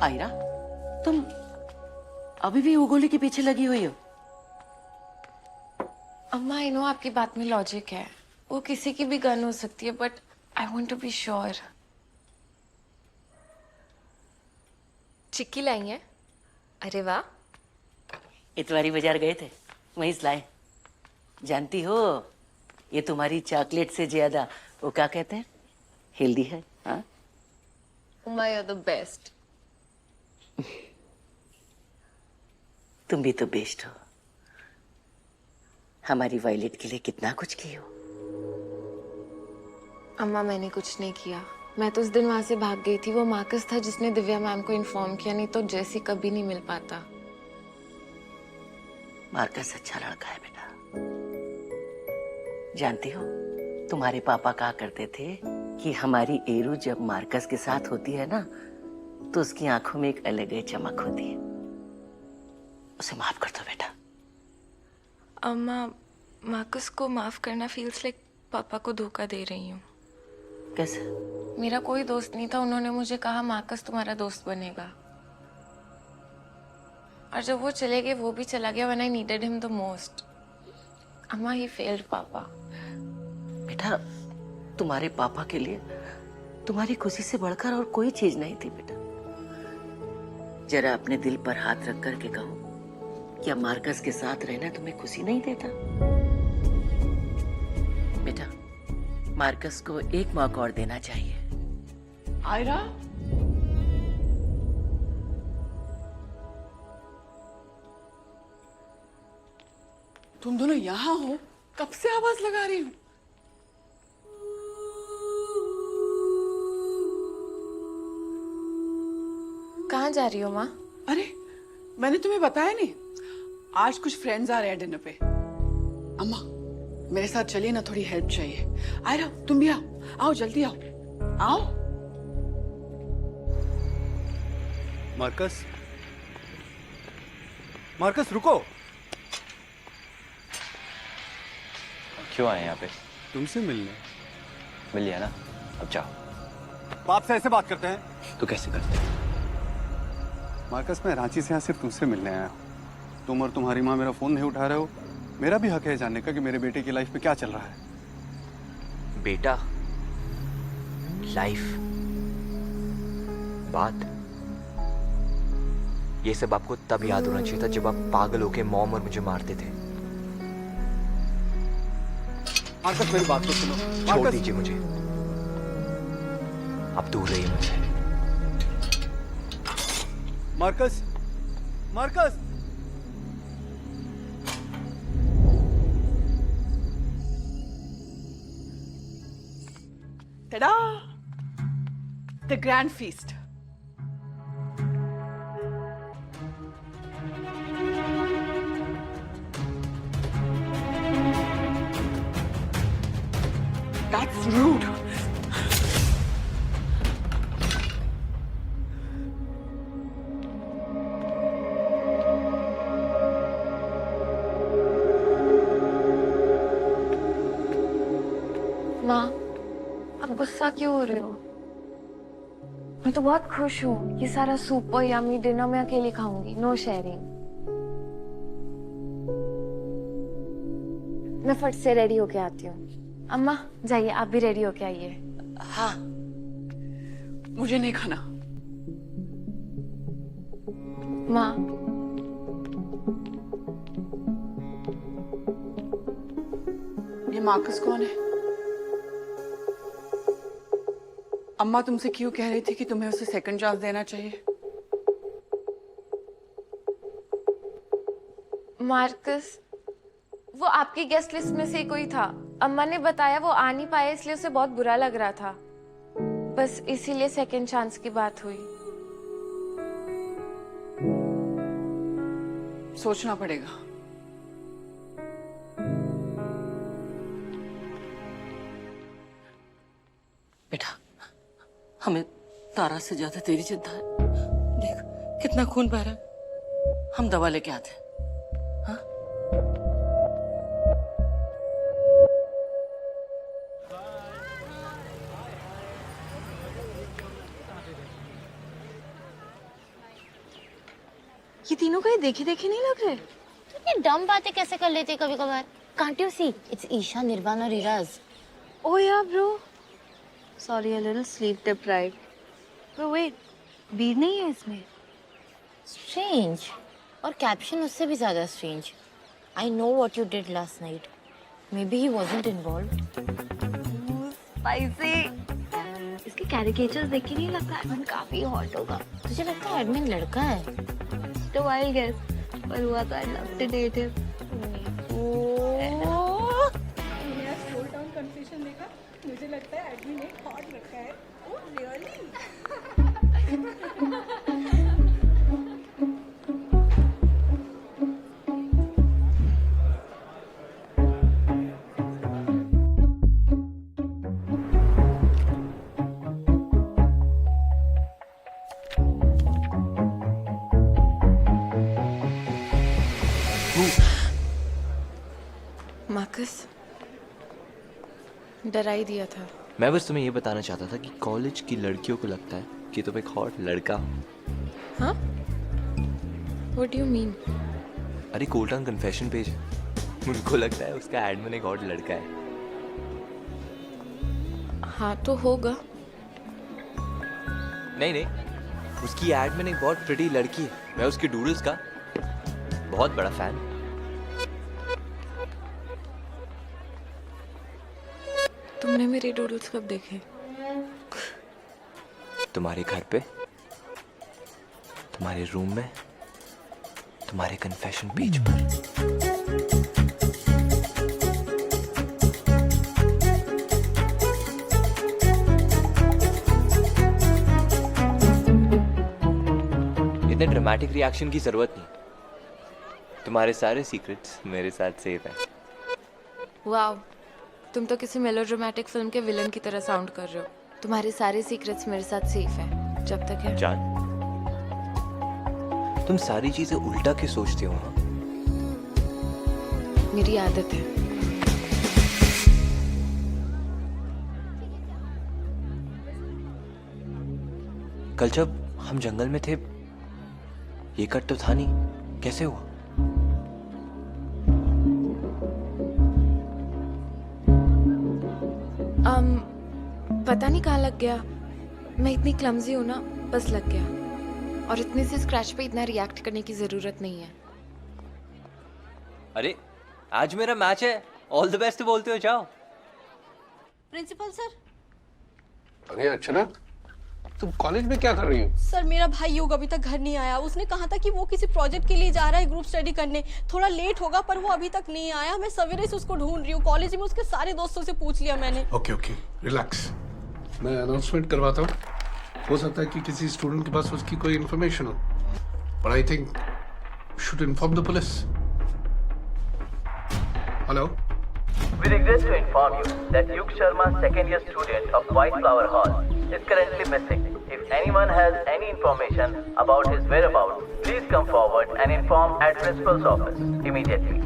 आयरा, तुम अभी भी उगोली के पीछे लगी हुई हो? अम्मा, आई नो आपकी बात में लॉजिक है, वो किसी की भी गन हो सकती है, but I want to be sure. Chikki लाई है? अरे वाह। इतवारी बाजार गए थे, वहीं से लाए। जानती हो, ये तुम्हारी चॉकलेट से ज्यादा वो क्या कहते हैं, हेल्दी है। हाँ, अम्मा, यू आर द बेस्ट। तुम भी तो बेस्ट हो। हमारी वायलेट के लिए कितना कुछ की हो। अम्मा, मैंने कुछ नहीं किया। मैं तो उस दिन वहां से भाग गई थी। वो मार्कस था जिसने दिव्या मैम को इन्फॉर्म किया, नहीं तो जैसी कभी नहीं मिल पाता। मार्कस अच्छा लड़का है बेटा। जानती हो, तुम्हारे पापा कहा करते थे कि हमारी एरू जब मार्कस के साथ होती है ना, तो उसकी आंखों में एक अलग ही चमक होती है। उसे माफ कर दो बेटा। अम्मा, मार्कस को माफ करना फील्स लाइक पापा को धोखा दे रही हूँ। कैसे? मेरा कोई दोस्त नहीं था, उन्होंने मुझे कहा मार्कस तुम्हारा दोस्त बनेगा, और जब वो चले गए वो भी चला गया when I needed him the most. अम्मा, ही फेल्ड पापा। बेटा, तुम्हारे पापा के लिए तुम्हारी खुशी से बढ़कर और कोई चीज नहीं थी बेटा। जरा अपने दिल पर हाथ रख कर के कहो, क्या मार्कस के साथ रहना तुम्हें खुशी नहीं देता? बेटा, मार्कस को एक मौका और देना चाहिए। आयरा, तुम दोनों यहाँ हो? कब से आवाज लगा रही हूँ। कहाँ जा रही हो माँ? अरे, मैंने तुम्हें बताया नहीं, आज कुछ फ्रेंड्स आ रहे हैं डिनर पे। अम्मा, मेरे साथ चलिए ना, थोड़ी हेल्प चाहिए। आयरा, तुम भी आओ, आओ जल्दी आओ, आओ। मार्कस, मार्कस रुको। क्यों आए यहाँ पे? तुमसे मिलने। मिल लिया ना, अब जाओ। बाप से ऐसे बात करते हैं? तो कैसे करते हैं? मार्कस, मैं रांची से यहाँ सिर्फ तुमसे मिलने आया हूँ। तुम और तुम्हारी माँ मेरा फोन नहीं उठा रहे हो। मेरा भी हक है जानने का कि मेरे बेटे की लाइफ में क्या चल रहा है। बेटा, लाइफ, बात, ये सब आपको तब याद होना चाहिए था जब आप पागल होके मॉम और मुझे मारते थे। मार्कस, मेरी बात तो सुनो। छोड़ दीजिए मुझे, आप दूर रहिए मुझसे। Marcus, Marcus. tada! The grand feast. That's rude. माँ, आप गुस्सा क्यों हो रहे हो? मैं तो बहुत खुश हूँ। ये सारा सूप और यम्मी डिनर मैं अकेली खाऊंगी, नो शेयरिंग। मैं फट से रेडी होके आती हूँ। अम्मा, जाइए आप भी रेडी होके आइए। हाँ, मुझे नहीं खाना। माँ, ये मार्कस कौन है? अम्मा तुमसे क्यों कह रही थी कि तुम्हें उसे सेकंड चांस देना चाहिए? मार्कस, वो आपकी गेस्ट लिस्ट में से ही कोई था। अम्मा ने बताया वो आ नहीं पाया, इसलिए उसे बहुत बुरा लग रहा था। बस इसीलिए सेकंड चांस की बात हुई। सोचना पड़ेगा। बेटा, हमें तारा से ज्यादा तेरी चिंता है। देख कितना खून बह रहा है। हम दवा लेके आते हैं। हाँ? ये तीनों कहीं देखे देखे नहीं लग रहे। ये डम बातें कैसे कर लेते कभी कभार? Can't you see? It's Isha, Nirvana, Riraz. Oh yeah, bro. Sorry, a little sleep deprived. But wait, वीर नहीं है इसमें? Strange. और कैप्शन उससे भी ज्यादा strange. I know what you did last night. Maybe he wasn't involved. Spicy. इसके caricatures देख के नहीं लगता एडमिन काफी हॉट होगा। तुझे लगता है एडमिन लड़का है? तो वाइल्ड गेस, पर हुआ तो I love to date him. मुझे लगता है एडमिन ने हॉट रखा है। Oh really? मार्कस, डरा ही दिया था। मैं बस तुम्हें ये बताना चाहता था कि कॉलेज की लड़कियों को लगता है कि तुम एक हॉट लड़का हो। हाँ? What do you mean? अरे कोल्टान कन्फेशन पेज है, उनको लगता है उसका एडमिन एक हॉट लड़का है। हाँ तो होगा। नहीं नहीं, उसकी एडमिन एक बहुत प्रिटी लड़की है। मैं उसके डूडल्स का बहुत बड़ा फैन। तुमने मेरे डूडल्स कब देखे? तुम्हारे घर पे, तुम्हारे रूम में, तुम्हारे कन्फेशन पेज पर। इतने ड्रामेटिक रिएक्शन की जरूरत नहीं। तुम्हारे सारे सीक्रेट्स मेरे साथ सेफ हैं। वाओ, तुम तो किसी मेलोड्रामेटिक फिल्म के विलन की तरह साउंड कर रहे हो। तुम्हारे सारे सीक्रेट्स मेरे साथ सेफ हैं, जब तक है। जान, तुम सारी चीजें उल्टा क्यों सोचते हो? हाँ? मेरी आदत है। कल जब हम जंगल में थे, ये कट तो था नहीं, कैसे हुआ? पता नहीं कहाँ लग गया। मैं इतनी क्लमजी हूँ ना, बस लग गया। और इतने से स्क्रैच पे इतना रिएक्ट करने की जरूरत नहीं है। अरे आज मेरा मैच है, ऑल द बेस्ट बोलते हो, जाओ। Principal sir. अरे अर्चना, तुम कॉलेज में क्या कर रही हो? सर मेरा भाई योग अभी तक घर नहीं आया। उसने कहा था कि वो किसी प्रोजेक्ट के लिए जा रहा है, ग्रुप स्टडी करने। थोड़ा लेट होगा पर वो अभी तक नहीं आया। मैं सवेरे से उसको ढूंढ रही हूँ। कॉलेज में उसके सारे दोस्तों से पूछ लिया मैंने। Okay okay, relax. मैं अनाउंसमेंट करवाता हूँ। हो सकता है कि किसी स्टूडेंट के पास उसकी कोई इन्फॉर्मेशन हो, but I think should inform the police. Hello. We regret to inform you that Yug Sharma, second-year student of White Flower Hall, is currently missing. If anyone has any information about his whereabouts, please come forward and inform at principal's office immediately.